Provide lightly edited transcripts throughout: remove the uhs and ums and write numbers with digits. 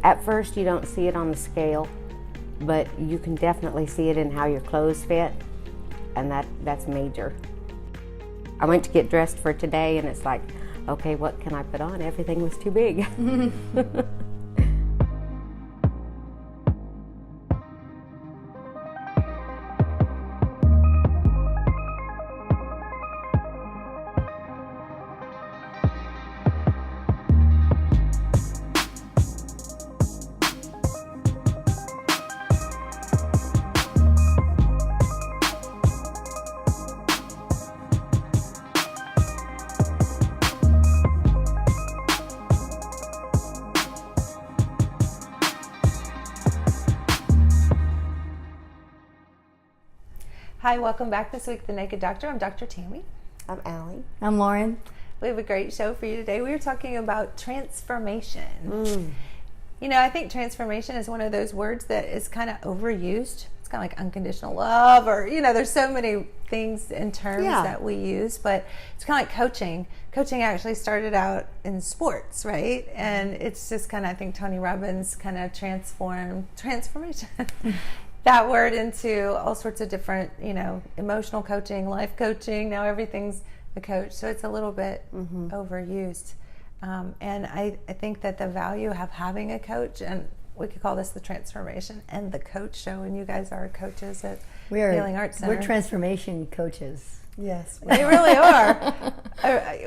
At first you don't see it on the scale, but you can definitely see it in how your clothes fit, and that's major. I went to get dressed for today, and it's like, okay, what can I put on? Everything was too big. Hi, welcome back this week to The Naked Doctor. I'm Dr. Tammy. I'm Allie. I'm Lauren. We have a great show for you today. We are talking about transformation. You know, I think transformation is one of those words that is kind of overused. It's kind of like unconditional love, or, you know, there's so many things and terms that we use, but it's kind of like coaching. Coaching actually started out in sports, right? And it's just kind of, I think Tony Robbins kind of transformation. That word into all sorts of different, you know, emotional coaching, life coaching. Now everything's a coach, so it's a little bit overused. And I think that the value of having a coach, and we could call this the transformation and the coach show, and you guys are coaches at Healing Arts Center. We're transformation coaches. Yes, we really are.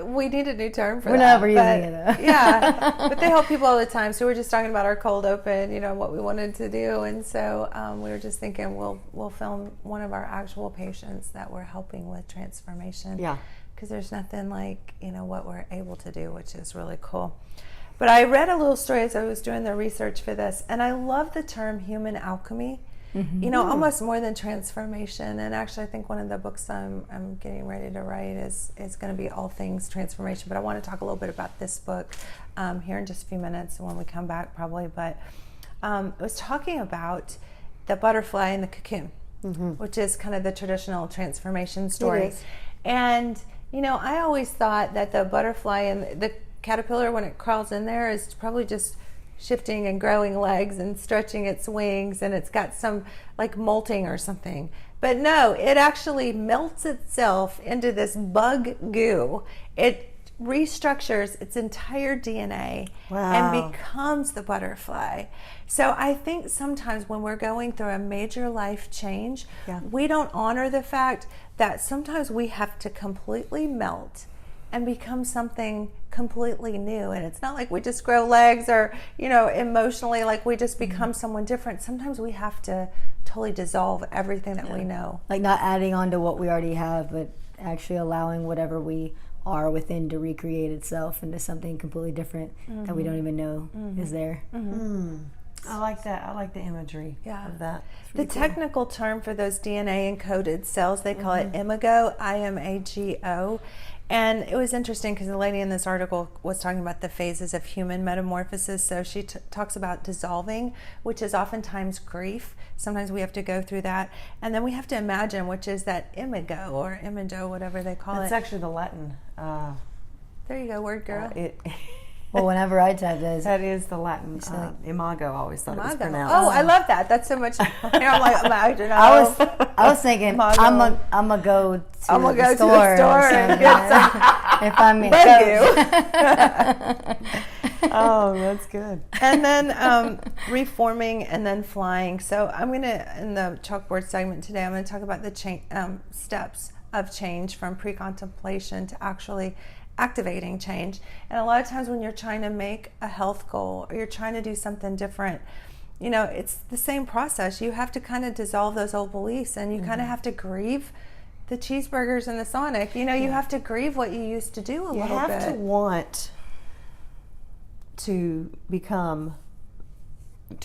We need a new term for that. We're not ever using it though. Yeah, but they help people all the time. So we're just talking about our cold open, you know, what we wanted to do, and so we were just thinking we'll film one of our actual patients that we're helping with transformation. Yeah, because there's nothing like, you know, what we're able to do, which is really cool. But I read a little story as I was doing the research for this, and I love the term human alchemy. You know, almost more than transformation. And actually, I think one of the books I'm getting ready to write is going to be all things transformation. But I want to talk a little bit about this book here in just a few minutes when we come back, probably. But it was talking about the butterfly and the cocoon, which is kind of the traditional transformation story. It is. And, you know, I always thought that the butterfly and the caterpillar, when it crawls in there, is probably just shifting and growing legs and stretching its wings, and it's got some like molting or something. But no, it actually melts itself into this bug goo. It restructures its entire DNA and becomes the butterfly. So I think sometimes when we're going through a major life change, we don't honor the fact that sometimes we have to completely melt and become something completely new. And it's not like we just grow legs or, you know, emotionally, like we just become someone different. Sometimes we have to totally dissolve everything that we know. Like not adding on to what we already have, but actually allowing whatever we are within to recreate itself into something completely different that we don't even know is there. I like that. I like the imagery of that. The technical term for those DNA encoded cells, they call it imago, I-M-A-G-O. And it was interesting because the lady in this article was talking about the phases of human metamorphosis. So she talks about dissolving, which is oftentimes grief. Sometimes we have to go through that. And then we have to imagine, which is that imago or imago, whatever they call it. It's actually the Latin. There you go, word girl. Well, whenever I type this, that is the Latin. Imago, I always thought it was pronounced. Oh, I love that. That's so much. I'm like, imagine. I was thinking, I'm gonna go to the store and get some. If I'm Oh, that's good. And then reforming and then flying. So I'm gonna, in the chalkboard segment today, I'm gonna talk about the steps of change from pre-contemplation to actually activating change. And a lot of times when you're trying to make a health goal or you're trying to do something different, you know, it's the same process. You have to kind of dissolve those old beliefs, and you kind of have to grieve the cheeseburgers and the Sonic. You know, you have to grieve what you used to do a little bit. You have to want to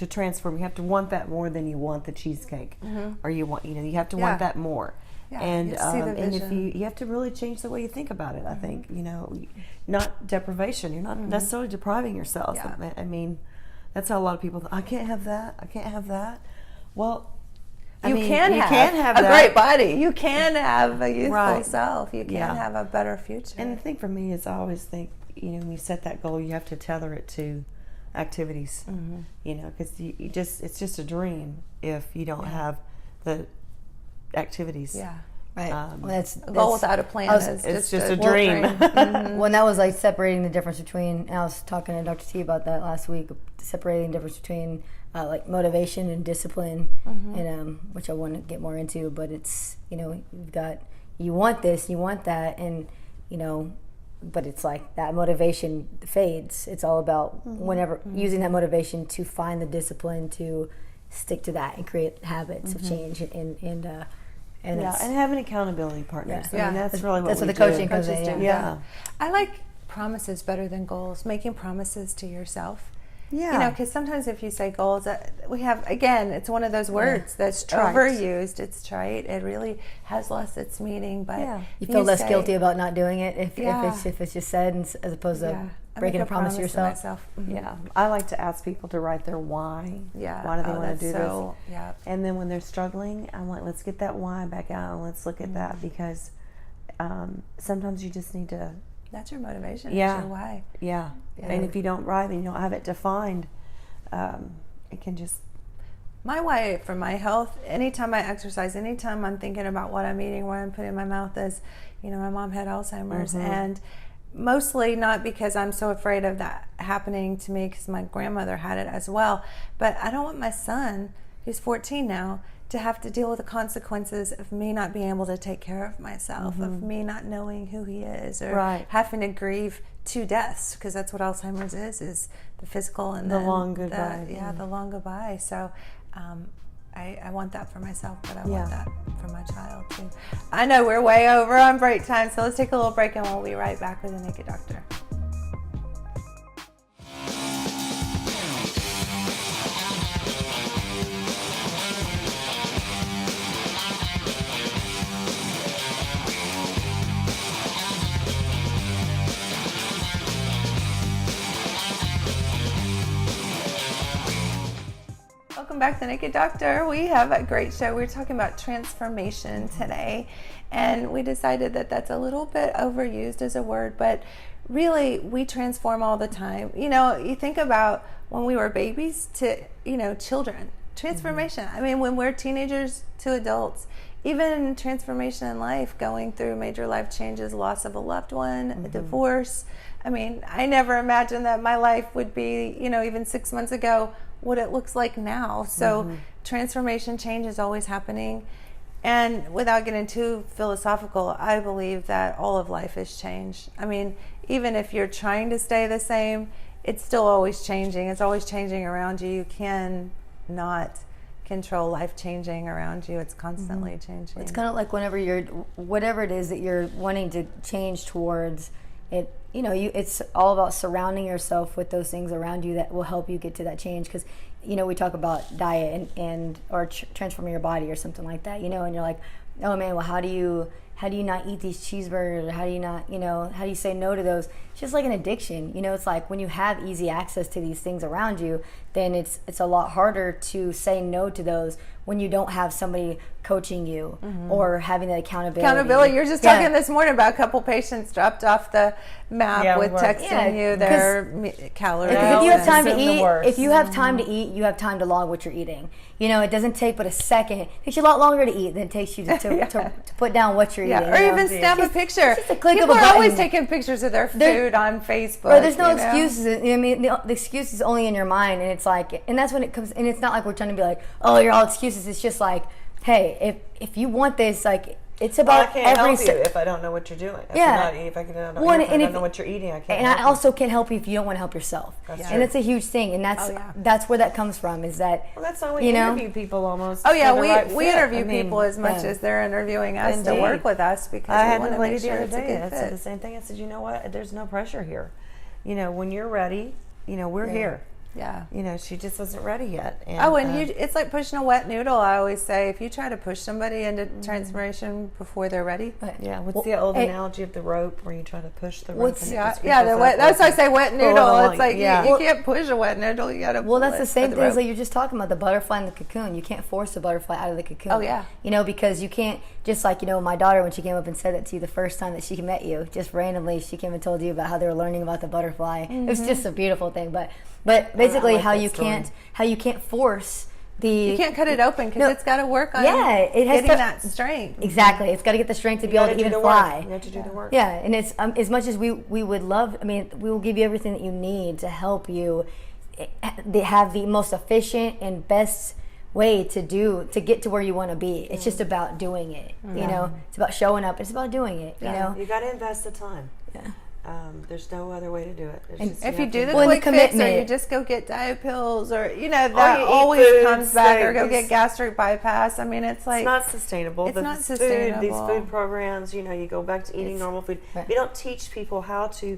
transform. You have to want that more than you want the cheesecake, or you have to want that more. Yeah, and if you have to really change the way you think about it. I think, you know, not deprivation. You're not necessarily depriving yourself. Yeah. I mean, that's how a lot of people think, I can't have that. I can't have that. Well, you can have a that. great body. You can have a youthful self. You can have a better future. And the thing for me is, I always think, you know, when you set that goal, you have to tether it to activities. You know, because you just it's just a dream if you don't have the activities. Yeah. Right. Well, A goal without a plan it's just a dream. When that was like separating the difference between, and I was talking to Dr. T about that last week, separating the difference between like motivation and discipline, and which I want to get more into. But it's, you know, you've got, you want this, you want that, and you know, but it's like that motivation fades. It's all about whenever using that motivation to find the discipline to stick to that and create habits of change and having accountability partners. Yeah. I mean, that's really what that's we what the coaching do. comes in. Yeah. I like promises better than goals. Making promises to yourself. Yeah. You know, because sometimes if you say goals, we have, again, it's one of those words that's trite. overused. It's trite. It really has lost its meaning. But You feel less guilty about not doing it if it's just said, as opposed to I breaking make a promise to yourself. myself. Yeah, I like to ask people to write their why. Yeah. Why do they want to do this? this? And then when they're struggling, I'm like, let's get that why back out and let's look at that, because sometimes you just need to. That's your motivation. Yeah. That's your why. Yeah. And if you don't write and you don't have it defined, it can just. My why for my health, anytime I exercise, anytime I'm thinking about what I'm eating, what I'm putting in my mouth, is, you know, my mom had Alzheimer's, and mostly not because I'm so afraid of that happening to me, because my grandmother had it as well, but I don't want my son, who's 14 now, to have to deal with the consequences of me not being able to take care of myself, of me not knowing who he is, or having to grieve 2 deaths, because that's what Alzheimer's is the physical and the long goodbye. The long goodbye. So I want that for myself, but I want that for my child too. I know we're way over on break time, so let's take a little break and we'll be right back with the Naked Doctor. Welcome back to the Naked Doctor. We have a great show. We're talking about transformation today, and we decided that that's a little bit overused as a word, but really we transform all the time. You know, you think about when we were babies to, you know, children. Transformation. I mean, when we're teenagers to adults, even transformation in life, going through major life changes, loss of a loved one, a divorce. I mean, I never imagined that my life would be, you know, even 6 months ago, what it looks like now. So transformation, change is always happening. And without getting too philosophical, I believe that all of life is change. I mean, even if you're trying to stay the same, it's still always changing. It's always changing around you. You can not control life changing around you. It's constantly changing. It's kind of like whenever you're, whatever it is that you're wanting to change towards, it, you know, it's all about surrounding yourself with those things around you that will help you get to that change. Because, you know, we talk about diet and or transforming your body or something like that, you know, and you're like, oh man, well, how do you not eat these cheeseburgers? How do you not, you know, how do you say no to those? It's just like an addiction. You know, it's like when you have easy access to these things around you, then it's a lot harder to say no to those when you don't have somebody coaching you or having that accountability. You're just talking this morning about a couple patients dropped off the map with texting you their calories. Because if you have time to eat, you have time to log what you're eating. You know, it doesn't take but a second. It takes you a lot longer to eat than it takes you to put down what you're eating. Or even snap a picture. Just a click People of a are button. always taking pictures of their food on Facebook. Or there's no excuses. I mean, the excuse is only in your mind, and it's like, and that's when it comes. And it's not like we're trying to be like, oh, you're all excuses. It's just like, hey, if you want this, like, it's about I can't help you if I don't know what you're doing. If I don't know what you're eating, I can't. And help I also can't help you if you don't want to help yourself. And that's a huge thing, and that's where that comes from. Is that that's why we interview people almost. Oh yeah, we interview people as much as they're interviewing us to work with us, because I we had want a to lady make the sure other it's a day good that fit. said the same thing. I said, you know what? There's no pressure here. You know, when you're ready, you know, we're here. Yeah. You know, she just wasn't ready yet. And it's like pushing a wet noodle. I always say, if you try to push somebody into transformation before they're ready. Yeah. What's the old analogy of the rope where you try to push the rope? That's why I say wet noodle. It's like you can't push a wet noodle. You got to. Well, that's the same thing as like you're just talking about the butterfly and the cocoon. You can't force a butterfly out of the cocoon. Oh yeah. You know, because you can't, just like, you know, my daughter, when she came up and said that to you the first time that she met you, just randomly she came and told you about how they were learning about the butterfly. It was just a beautiful thing. But basically like how that you story. can't force the. You can't cut it open because No. it's got to work on It has getting to, that strength. Exactly, it's got to get the strength to be able to even fly. You have to do the work. Yeah, and it's as much as we would love. I mean, we will give you everything that you need to help you have the most efficient and best way to get to where you want to be. It's just about doing it. You know, it's about showing up. It's about doing it. You know, You got to invest the time. Yeah. There's no other way to do it. It's And just, If you have do to the Well, and the quick fix, or commitment. you just go get diet pills, or you that eat always foods, comes back, or go these- get gastric bypass. I mean, it's like it's not sustainable. it's The not These sustainable. food programs, you go back to eating normal food. Right. You don't teach people how to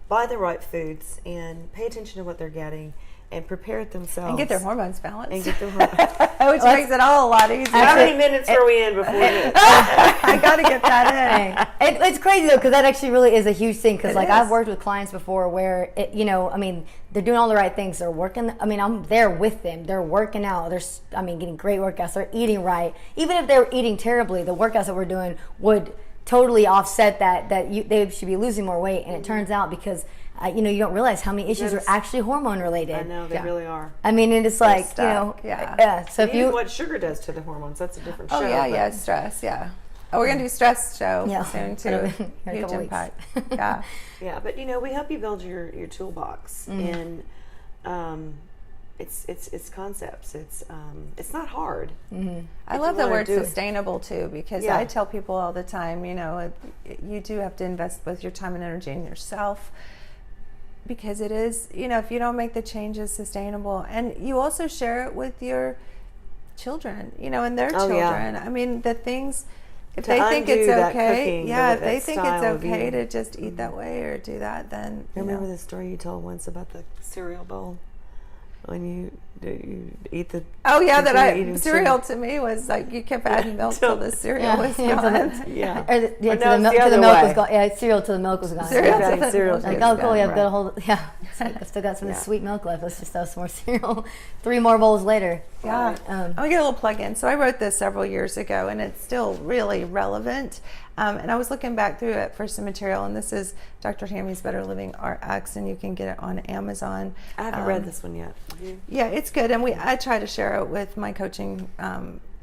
buy the right foods and pay attention to what they're getting and prepare it themselves. and get their hormones balanced, And get their hormones. which makes it all a lot easier. How many minutes are we in before we I got to get that in. Hey, it's crazy though, because that actually really is a huge thing. Because It like is. I've worked with clients before where I mean, they're doing all the right things. They're working. I mean, I'm there with them. They're working out. Getting great workouts. They're eating right. Even if they're eating terribly, the workouts that we're doing would totally offset that. They should be losing more weight. And it turns out because you don't realize how many issues are actually hormone related. I know, they really are. I mean, and it's like stuck, yeah. yeah. So if Even you what sugar does to the hormones, that's a different show. Oh yeah, but- yeah, stress, yeah. Oh, we're gonna do stress show Yeah. soon too. In a Huge couple weeks. impact. Yeah. Yeah, but we help you build your toolbox, and it's concepts. It's not hard. I If love you the wanna word do it. sustainable too, because Yeah. I tell people all the time, you do have to invest both your time and energy in yourself, because it is, if you don't make the changes sustainable, and you also share it with your children, and their Oh, yeah. children. I mean, the things, if To they think undo it's that okay, cooking, yeah, the- if they that think it's style of okay eating. to just eat that way or do that, then Remember the story you told once about the cereal bowl when you eat the. Oh yeah, continue that eating cereal to me was like you kept adding milk till the cereal Yeah. was Yeah, gone. Yeah. Or no, till it's the the milk other was way. gone. Yeah, cereal till the milk was gone. Cereal Yeah. till the cereal milk till Like, was oh, cool, gone, yeah, I've got a right. hold. Yeah, I still got some of Yeah. the sweet milk left. Let's just have some more cereal. 3 more bowls later. Yeah. Um, I'll get a little plug in. So I wrote this several years ago, and it's still really relevant. And I was looking back through it for some material, and this is Dr. Tammy's Better Living RX, and you can get it on Amazon. I haven't read this one yet. Have you? Yeah, it's good, and I try to share it with my coaching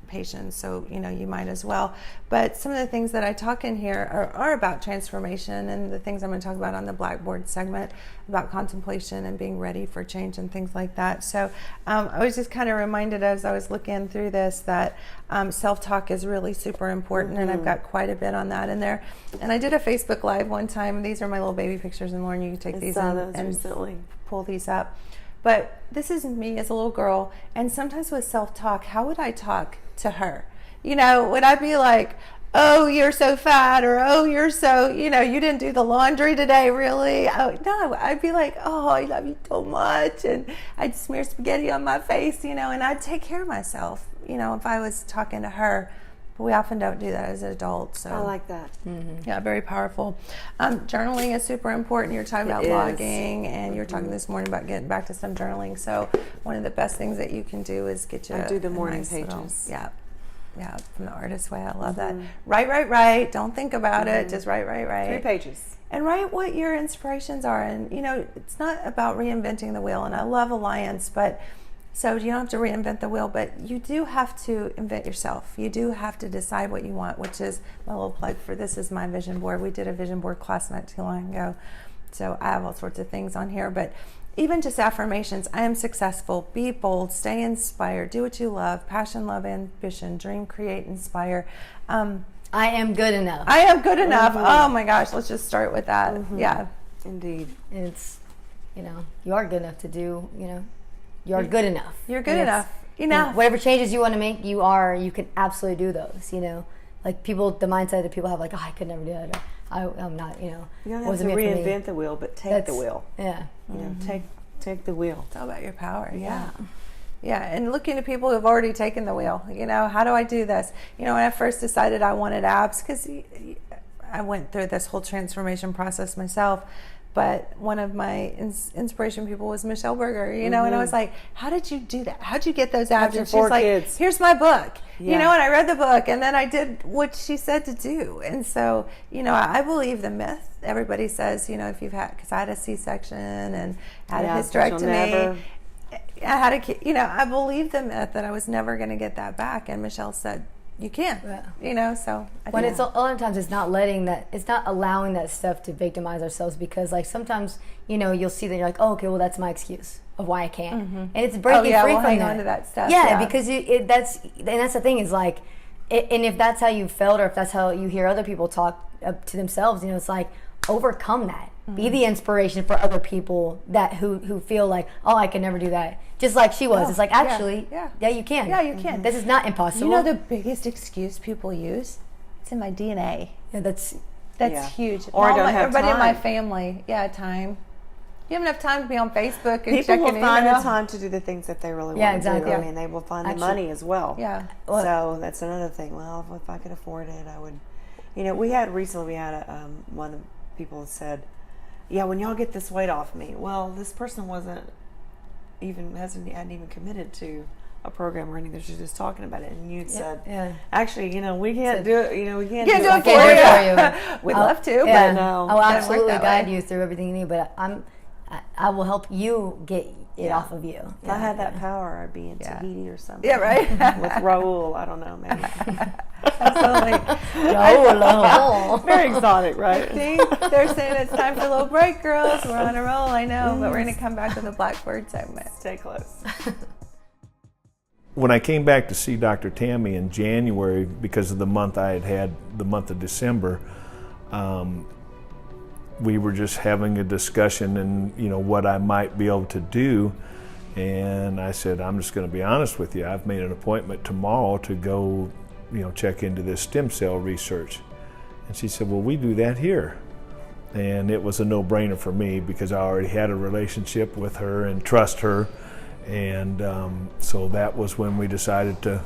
patients, so you might as well. But some of the things that I talk in here are about transformation, and the things I'm going to talk about on the blackboard segment about contemplation and being ready for change and things like that. So I was just kind of reminded as I was looking through this that self-talk is really super important, and I've got quite a bit on that in there. And I did a Facebook Live one time. These are my little baby pictures, and Lauren, you can take I these saw and those recently. pull these up. But this is me as a little girl, and sometimes with self-talk, how would I talk to her? Would I be like, oh, you're so fat, or oh, you're so, you didn't do the laundry today, really? Oh, no, I'd be like, oh, I love you so much, and I'd smear spaghetti on my face, and I'd take care of myself, if I was talking to her. But we often don't do that as adults. So I like that. yeah, very powerful. Journaling is super important. You're talking about It is. logging, and you were talking this morning about getting back to some journaling. So one of the best things that you can do is get you I do the a morning nice little- pages. yeah, from the artist way. I love that. Write. Don't think about it. Just write. 3 pages. And write what your inspirations are. And it's not about reinventing the wheel. And I love Alliance, but so you don't have to reinvent the wheel, but you do have to invent yourself. You do have to decide what you want, which is my little plug for this is my vision board. We did a vision board class not too long ago. So I have all sorts of things on here, but even just affirmations. I am successful, be bold, stay inspired, do what you love, passion, love, ambition, dream, create, inspire. I am good enough. I am good enough. Oh my gosh, let's just start with that. Yeah. Indeed. It's, you are good enough to do, you are good enough. You're good And it's- enough. Enough. Whatever changes you want to make, you can absolutely do those, Like the mindset that people have, like, oh, I could never do that. Or, I'm not, You don't have to wasn't meant for me. reinvent the wheel, but take the That's- wheel. Yeah. Take the wheel. It's all about your power. Yeah. Yeah. And looking at people who've already taken the wheel, how do I do this? When I first decided I wanted abs, because I went through this whole transformation process myself, But one of my inspiration people was Michelle Berger, you know, and I was like, how did you do that? How'd you get those abs? And she's 4 like, kids. here's my book, Yeah. you know, and I read the book and then I did what she said to do. And so, you know, I believe the myth. Everybody says, you know, if you've had, because I had a C-section and had a hysterectomy. I had a kid, you know, I believed the myth that I was never going to get that back. And Michelle said, you can't, you know, so. When it's a lot of times it's not allowing that stuff to victimize ourselves, because like sometimes, you know, you'll see that you're like, oh, okay, well that's my excuse of why I can't. And it's breaking free from hang that. on to that stuff. Yeah, because that's the thing is like, and if that's how you felt, or if that's how you hear other people talk to themselves, you know, it's like, overcome that. Be the inspiration for other people that who feel like, oh, I can never do that. Just like she was. It's like, actually, yeah, you can. Yeah, you can. This is not impossible. You know the biggest excuse people use? It's in my DNA. Yeah, that's huge. Or I don't have everybody time. in my family, time. You have enough time to be on Facebook and People checking will find email. the time to do the things that they really Yeah, want to exactly. do. I mean, they will find the money as well. Yeah. So that's another thing. Well, if I could afford it, I would. You know, we had one of the people said, yeah, when y'all get this weight off me. Well, this person hadn't even committed to a program or anything. She's just talking about it. And you said, actually, you know, we can't do it. You know, we can't do it for you. We'd love to, but no. I'll absolutely guide you through everything you need, but I will help you get it off of you. If I had that power, I'd be in Tahiti or something. Yeah, right. With Raul, I don't know, maybe. Absolutely. Raul. Very exotic, right? See, they're saying it's time for a little break, girls. We're on a roll, I know, but we're going to come back with a blackboard segment. Stay close. When I came back to see Dr. Tammy in January, because of the month I had the month of December, we were just having a discussion and, you know, what I might be able to do. And I said, I'm just going to be honest with you. I've made an appointment tomorrow to go, you know, check into this stem cell research. And she said, well, we do that here. And it was a no-brainer for me because I already had a relationship with her and trust her. And so that was when we decided to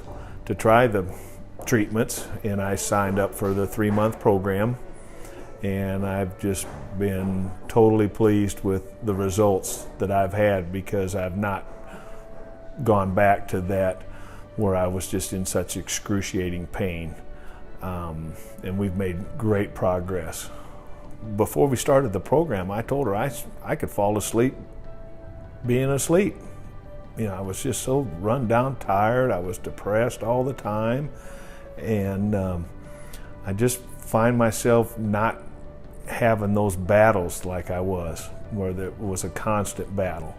try the treatments. And I signed up for the 3-month program. And I've just been totally pleased with the results that I've had, because I've not gone back to that where I was just in such excruciating pain. And we've made great progress. Before we started the program, I told her I could fall asleep being asleep. You know, I was just so run down, tired. I was depressed all the time. And I just find myself not having those battles like I was, where there was a constant battle.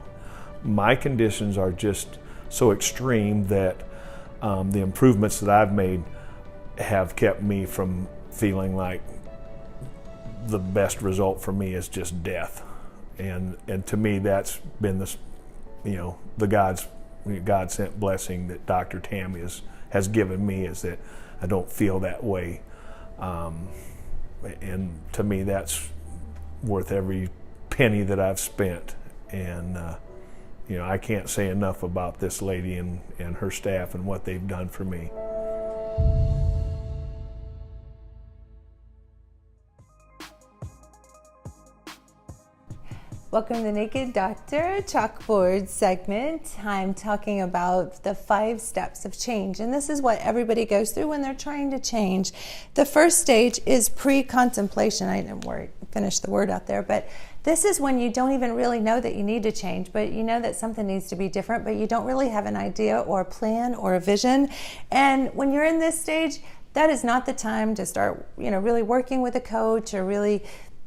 My conditions are just so extreme that the improvements that I've made have kept me from feeling like the best result for me is just death. And to me, that's been this, you know, the God-sent blessing that Dr. Tammy has given me, is that I don't feel that way. And to me, that's worth every penny that I've spent. And, you know, I can't say enough about this lady and her staff and what they've done for me. Welcome to the Naked Doctor Chalkboard segment. I'm talking about the 5 steps of change, and this is what everybody goes through when they're trying to change. The first stage is pre-contemplation. I didn't finish the word out there, but this is when you don't even really know that you need to change, but you know that something needs to be different, but you don't really have an idea or a plan or a vision. And when you're in this stage, that is not the time to start, you know, really working with a coach or really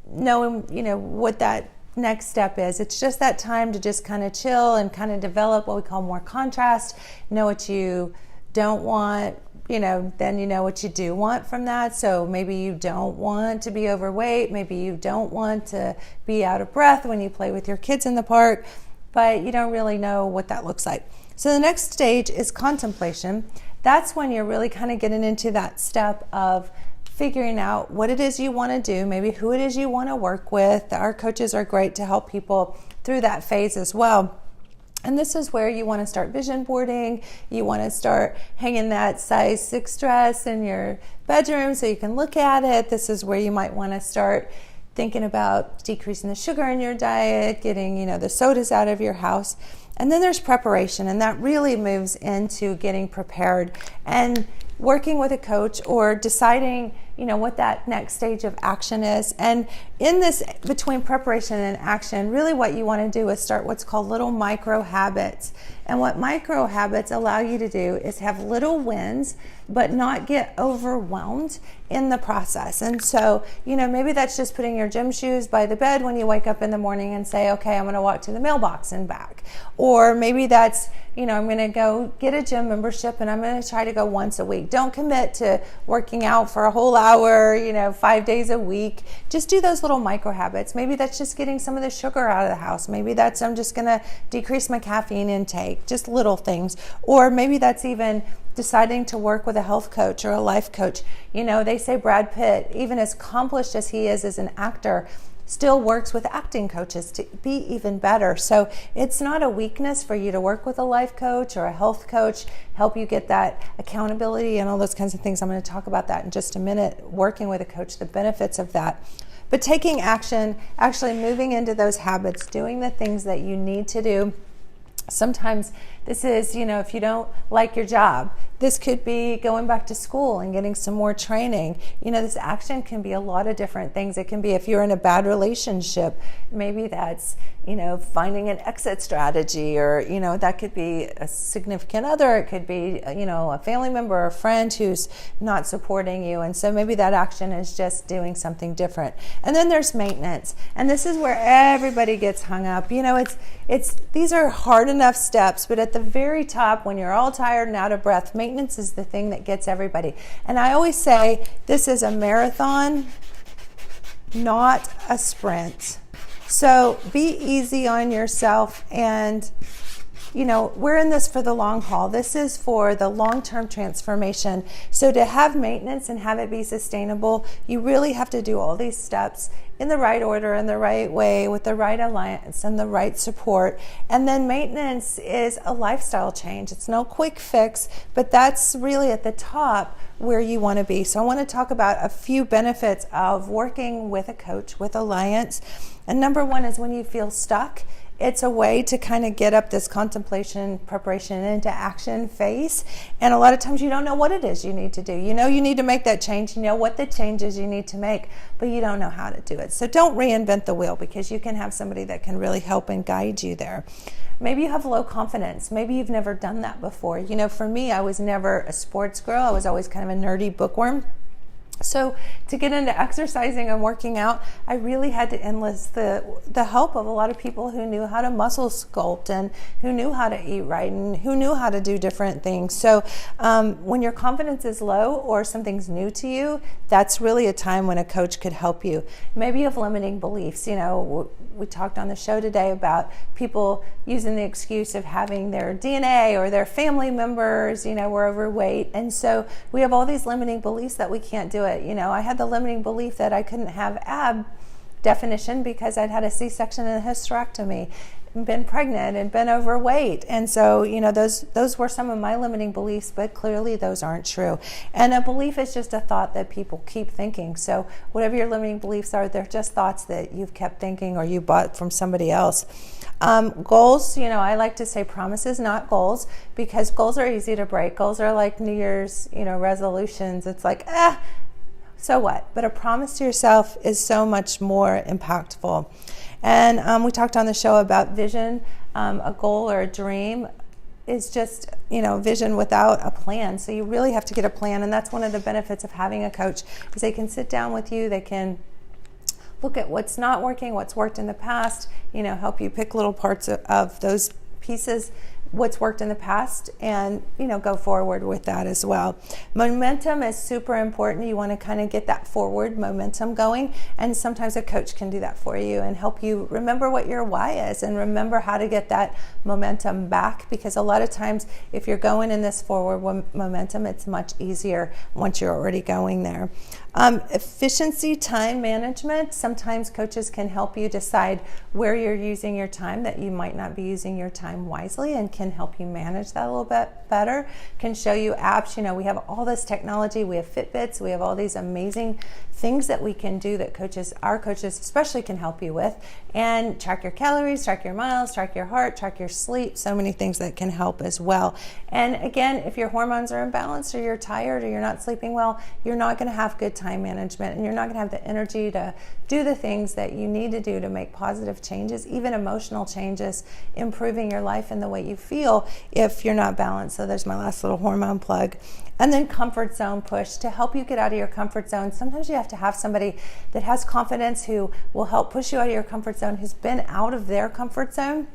knowing, you know, what that next step is. It's just that time to just kind of chill and kind of develop what we call more contrast, know what you don't want, you know, then you know what you do want from that. So maybe you don't want to be overweight, maybe you don't want to be out of breath when you play with your kids in the park, but you don't really know what that looks like. So the next stage is contemplation. That's when you're really kind of getting into that step of figuring out what it is you want to do, maybe who it is you want to work with. Our coaches are great to help people through that phase as well. And this is where you want to start vision boarding. You want to start hanging that size 6 dress in your bedroom so you can look at it. This is where you might want to start thinking about decreasing the sugar in your diet, getting, the sodas out of your house. And then there's preparation, and that really moves into getting prepared and working with a coach or deciding, what that next stage of action is. And in this, between preparation and action, really what you want to do is start what's called little micro habits. And what micro habits allow you to do is have little wins, but not get overwhelmed in the process. And so, maybe that's just putting your gym shoes by the bed when you wake up in the morning and say, okay, I'm going to walk to the mailbox and back. Or maybe that's, I'm going to go get a gym membership and I'm going to try to go once a week. Don't commit to working out for a whole hour, 5 days a week. Just do those little micro habits. Maybe that's just getting some of the sugar out of the house. Maybe that's I'm just going to decrease my caffeine intake. Just little things. Or maybe that's even deciding to work with a health coach or a life coach. They say Brad Pitt, even as accomplished as he is as an actor, still works with acting coaches to be even better. So it's not a weakness for you to work with a life coach or a health coach, help you get that accountability and all those kinds of things. I'm going to talk about that in just a minute, working with a coach, the benefits of that. But taking action, actually moving into those habits, doing the things that you need to do. Sometimes this is, if you don't like your job, this could be going back to school and getting some more training. This action can be a lot of different things. It can be if you're in a bad relationship, maybe that's, finding an exit strategy, or, that could be a significant other. It could be, a family member or a friend who's not supporting you. And so maybe that action is just doing something different. And then there's maintenance. And this is where everybody gets hung up. These are hard enough steps, but at the very top, when you're all tired and out of breath, maintenance is the thing that gets everybody. And I always say this is a marathon, not a sprint. So be easy on yourself, and we're in this for the long haul. This is for the long-term transformation. So to have maintenance and have it be sustainable, you really have to do all these steps in the right order, in the right way, with the right alliance and the right support. And then maintenance is a lifestyle change. It's no quick fix, but that's really at the top where you want to be. So I want to talk about a few benefits of working with a coach, with Alliance. And number one is when you feel stuck, it's a way to kind of get up this contemplation, preparation into action phase. And a lot of times you don't know what it is you need to do. You need to make that change. You know what the changes you need to make, but you don't know how to do it. So don't reinvent the wheel, because you can have somebody that can really help and guide you there. Maybe you have low confidence. Maybe you've never done that before. For me, I was never a sports girl. I was always kind of a nerdy bookworm. So to get into exercising and working out, I really had to enlist the help of a lot of people who knew how to muscle sculpt and who knew how to eat right and who knew how to do different things. So when your confidence is low or something's new to you, that's really a time when a coach could help you. Maybe you have limiting beliefs. We talked on the show today about people using the excuse of having their DNA or their family members, were overweight. And so we have all these limiting beliefs that we can't do it. I had the limiting belief that I couldn't have ab definition because I'd had a C-section and a hysterectomy, been pregnant and been overweight. And so, those were some of my limiting beliefs, but clearly those aren't true. And a belief is just a thought that people keep thinking. So whatever your limiting beliefs are, they're just thoughts that you've kept thinking or you bought from somebody else. Goals, I like to say promises, not goals, because goals are easy to break. Goals are like New Year's, resolutions. It's like, so what? But a promise to yourself is so much more impactful. And we talked on the show about vision. A goal or a dream is just, vision without a plan. So you really have to get a plan. And that's one of the benefits of having a coach, is they can sit down with you. They can look at what's not working, what's worked in the past, help you pick little parts of those pieces, what's worked in the past, and go forward with that as well. Momentum is super important. You want to kind of get that forward momentum going, and sometimes a coach can do that for you and help you remember what your why is and remember how to get that momentum back, because a lot of times if you're going in this forward momentum, it's much easier once you're already going there. Efficiency, time management. Sometimes coaches can help you decide where you're using your time, that you might not be using your time wisely, and can help you manage that a little bit better. Can show you apps. You know, we have all this technology. We have Fitbits. We have all these amazing things that we can do that our coaches especially, can help you with. And track your calories, track your miles, track your heart, track your sleep. So many things that can help as well. And again, if your hormones are imbalanced, or you're tired, or you're not sleeping well, you're not going to have good time management, and you're not going to have the energy to do the things that you need to do to make positive changes, even emotional changes, improving your life and the way you feel, if you're not balanced. So there's my last little hormone plug. And then comfort zone push, to help you get out of your comfort zone. Sometimes you have to have somebody that has confidence, who will help push you out of your comfort zone, who's been out of their comfort zone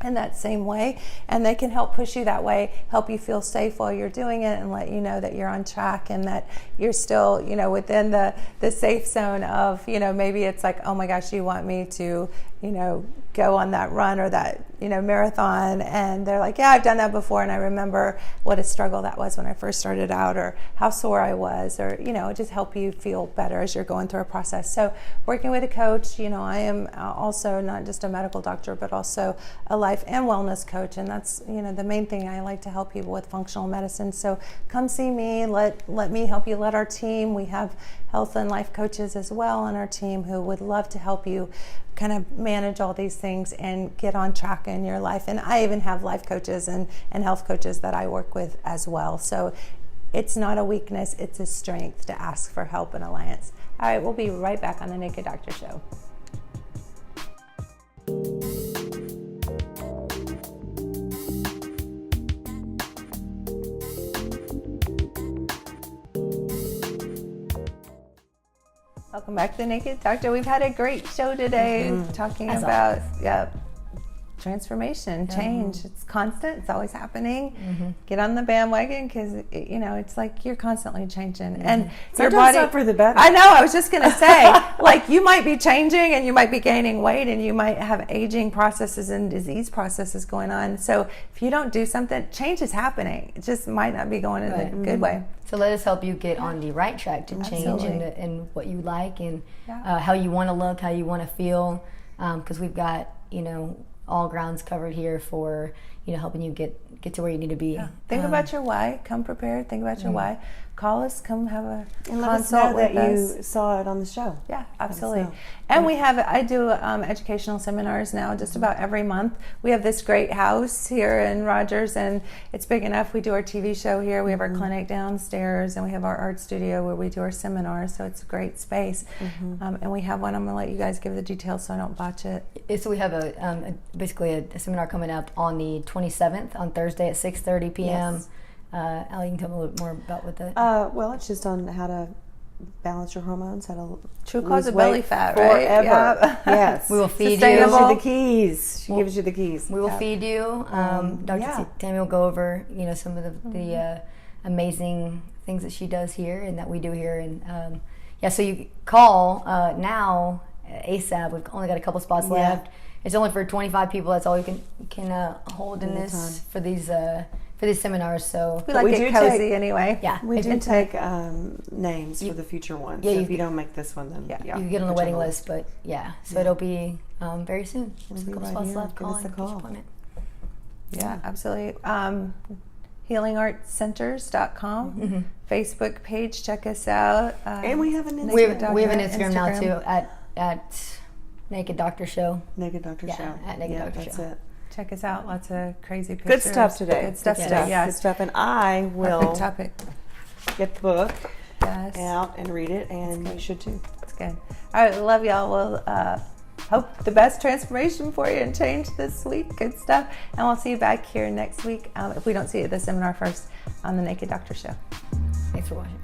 in that same way, and they can help push you that way, help you feel safe while you're doing it, and let you know that you're on track, and that you're still, you know, within the safe zone of, you know, maybe it's like, oh my gosh, you want me to, you know, go on that run or that, you know, marathon, and they're like, yeah, I've done that before, and I remember what a struggle that was when I first started out, or how sore I was, or, you know, just help you feel better as you're going through a process. So working with a coach, you know, I am also not just a medical doctor, but also a life and wellness coach, and that's, you know, the main thing. I like to help people with functional medicine. So come see me, let me help you, let our team, we have health and life coaches as well on our team, who would love to help you kind of manage all these things and get on track in your life. And I even have life coaches and health coaches that I work with as well. So it's not a weakness, it's a strength to ask for help and alliance. All right, we'll be right back on the Naked Doctor Show. Welcome back to the Naked Doctor. We've had a great show today, talking about transformation, change. It's constant. It's always happening. Get on the bandwagon, because you know, it's like you're constantly changing, and your body. Sometimes not for the better. I know. I was just gonna say, like, you might be changing, and you might be gaining weight, and you might have aging processes and disease processes going on. So if you don't do something, change is happening. It just might not be going in a good way. So let us help you get on the right track to change and what you like, and how you want to look, how you want to feel, because we've got, you know, all grounds covered here for, you know, helping you get to where you need to be. Think about your why. Come prepared. Think about your why. Call us. Come have a and let us know that you saw it on the show. Yeah, absolutely. And I do educational seminars now just about every month. We have this great house here in Rogers, and it's big enough. We do our TV show here. We have our clinic downstairs, and we have our art studio where we do our seminars. So it's a great space. And we have one. I'm going to let you guys give the details so I don't botch it. So we have basically a seminar coming up on the 27th, on Thursday at 6:30 p.m. Yes. Allie, you can tell me a little bit more about what that. Well, it's just on how to balance your hormones, how to True cause of belly fat, forever. right? Yeah. Yes. We will feed you. She gives you the keys. She gives you the keys. We will feed you. Dr. Tammy will go over, you know, some of the amazing things that she does here and that we do here. And so you call now ASAP. We've only got a couple spots left. It's only for 25 people. That's all you can hold in this for these seminars. So we like it cozy anyway. Yeah, we do take names for the future ones. Yeah, so if you don't make this one, then you can get on the waiting list. But so it'll be very soon. Just a couple spots left. Give us a call. Yeah, absolutely. HealingArtCenters.com Facebook page. Check us out. And we have an Instagram. We have an Instagram now too at Naked Doctor Show. Naked Doctor Show. At Naked Doctor that's Show. It. Check us out. Lots of crazy pictures. Good stuff today. Good stuff today. Yeah. Good stuff. And I will get the book out and read it, and you should too. It's good. All right. Love y'all. We'll hope the best transformation for you and change this week. Good stuff. And we'll see you back here next week. If we don't see you at the seminar first, on the Naked Doctor Show. Thanks for watching.